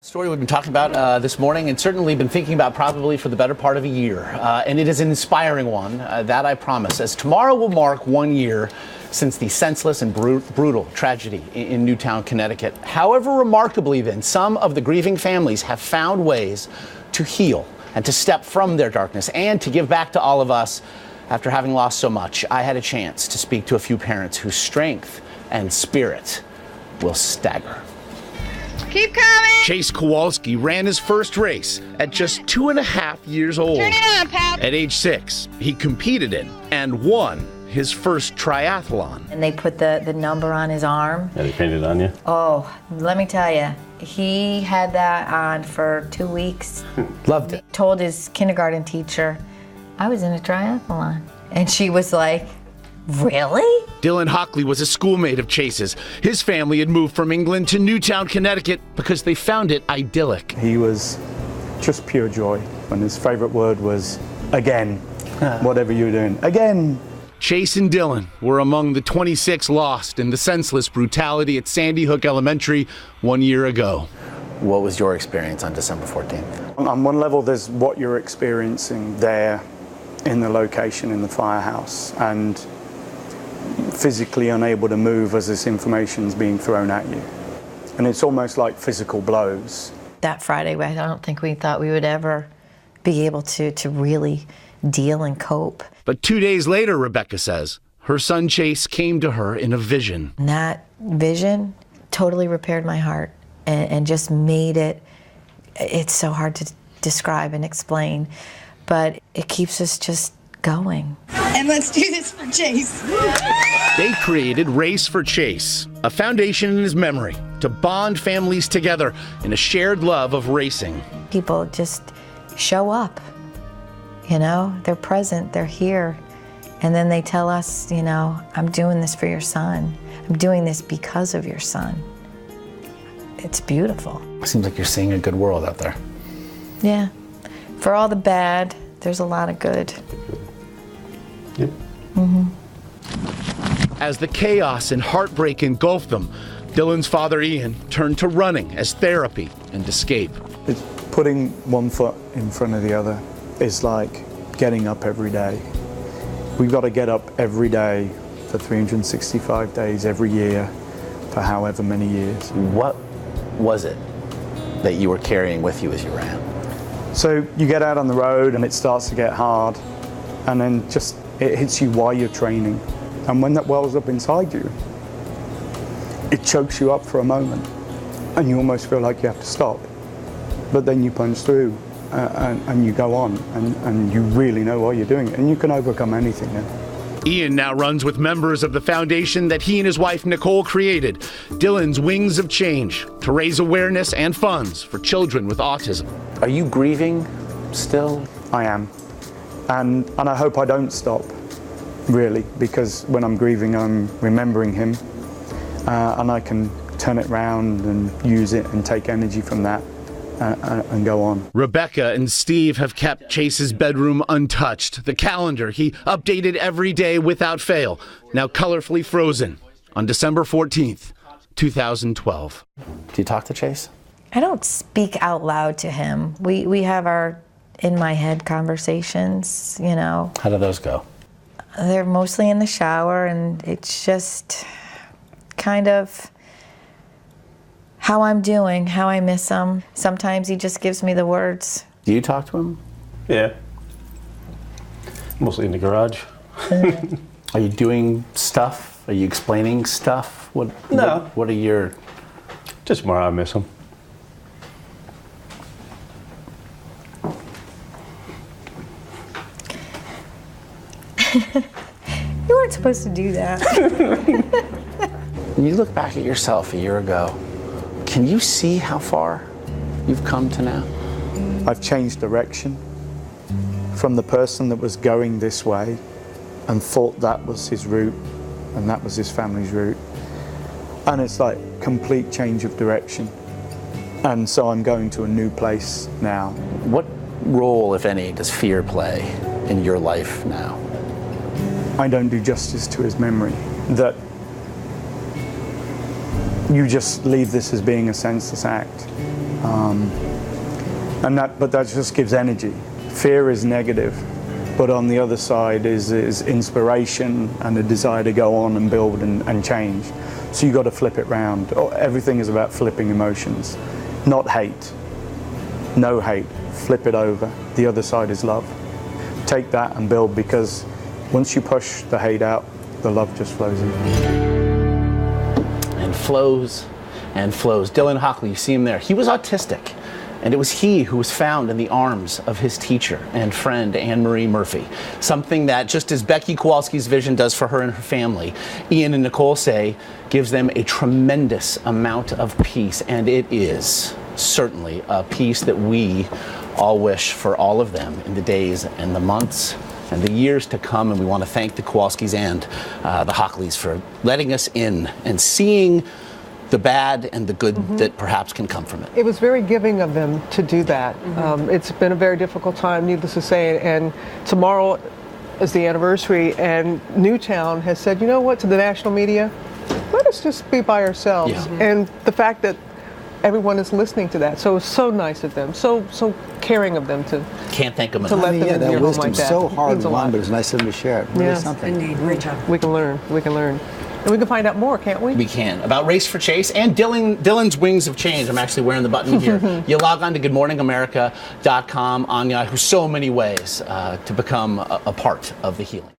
Story we've been talking about this morning and certainly been thinking about probably for the better part of a year. And it is an inspiring one, that I promise, as tomorrow will mark 1 year since the senseless and brutal tragedy in Newtown, Connecticut. However, remarkably then, some of the grieving families have found ways to heal and to step from their darkness and to give back to all of us after having lost so much. I had a chance to speak to a few parents whose strength and spirit will stagger. Keep coming! Chase Kowalski ran his first race at just 2.5 years old. Turn it on, pal! At age 6, he competed in and won his first triathlon. And they put the number on his arm. Yeah, they painted it on you? Oh, let me tell you, he had that on for 2 weeks. Loved it. Told his kindergarten teacher, I was in a triathlon. And she was like, really? Dylan Hockley was a schoolmate of Chase's. His family had moved from England to Newtown, Connecticut because they found it idyllic. He was just pure joy. And his favorite word was, again, whatever you were doing, again. Chase and Dylan were among the 26 lost in the senseless brutality at Sandy Hook Elementary 1 year ago. What was your experience on December 14th? On one level, there's what you're experiencing there in the location in the firehouse and physically unable to move as this information's being thrown at you. And it's almost like physical blows. That Friday, I don't think we thought we would ever be able to really deal and cope. But 2 days later, Rebecca says, her son Chase came to her in a vision. And that vision totally repaired my heart and just made it's so hard to describe and explain, but it keeps us just going. And let's do this for Chase. They created Race for Chase, a foundation in his memory to bond families together in a shared love of racing. People just show up, you know, they're present, they're here. And then they tell us, you know, I'm doing this for your son. I'm doing this because of your son. It's beautiful. Seems like you're seeing a good world out there. Yeah. For all the bad, there's a lot of good. Yep. As the chaos and heartbreak engulfed them, Dylan's father Ian turned to running as therapy and escape. It's putting one foot in front of the other. It's like getting up every day. We've got to get up every day for 365 days every year for however many years. What was it that you were carrying with you as you ran? So you get out on the road and it starts to get hard, and then just it hits you while you're training. And when that wells up inside you, it chokes you up for a moment and you almost feel like you have to stop. But then you punch through and you go on and you really know why you're doing it, and you can overcome anything then. Ian now runs with members of the foundation that he and his wife Nicole created, Dylan's Wings of Change, to raise awareness and funds for children with autism. Are you grieving still? I am. And I hope I don't stop, really, because when I'm grieving, I'm remembering him, and I can turn it round and use it and take energy from that and go on. Rebecca and Steve have kept Chase's bedroom untouched. The calendar he updated every day without fail, now colorfully frozen on December 14th, 2012. Do you talk to Chase? I don't speak out loud to him. We have our in my head conversations, you know. How do those go? They're mostly in the shower, and it's just kind of how I'm doing, how I miss him. Sometimes he just gives me the words. Do you talk to him? Yeah. Mostly in the garage. Are you doing stuff? Are you explaining stuff? No. What are your... Just more I miss him. You weren't supposed to do that. When you look back at yourself a year ago, can you see how far you've come to now? I've changed direction from the person that was going this way and thought that was his route and that was his family's route. And it's like complete change of direction. And so I'm going to a new place now. What role, if any, does fear play in your life now? I don't do justice to his memory. That you just leave this as being a senseless act But that just gives energy. Fear is negative, but on the other side is inspiration and a desire to go on and build and change. So you got to flip it round. Everything is about flipping emotions, not hate. No hate. Flip it over. The other side is love. Take that and build, because once you push the hate out, the love just flows in. And flows and flows. Dylan Hockley, you see him there. He was autistic. And it was he who was found in the arms of his teacher and friend, Anne-Marie Murphy. Something that, just as Becky Kowalski's vision does for her and her family, Ian and Nicole say gives them a tremendous amount of peace. And it is certainly a peace that we all wish for all of them in the days and the months and the years to come. And we want to thank the Kowalskis and the Hockleys for letting us in and seeing the bad and the good that perhaps can come from it. It was very giving of them to do that. It's been a very difficult time, needless to say, and tomorrow is the anniversary, and Newtown has said, you know what, to the national media, let us just be by ourselves. Yeah. And the fact that everyone is listening to that, so it's so nice of them, so caring of them to Can't thank them to enough. let them in that your home wisdom's like that. so hard Means a won, lot. but it's nice of them to share it. Really Yes. something. Indeed, great job. We can learn. And we can find out more, can't we? We can. About Race for Chase and Dylan's Wings of Change. I'm actually wearing the button here. You log on to goodmorningamerica.com on Yahoo. So many ways to become a part of the healing.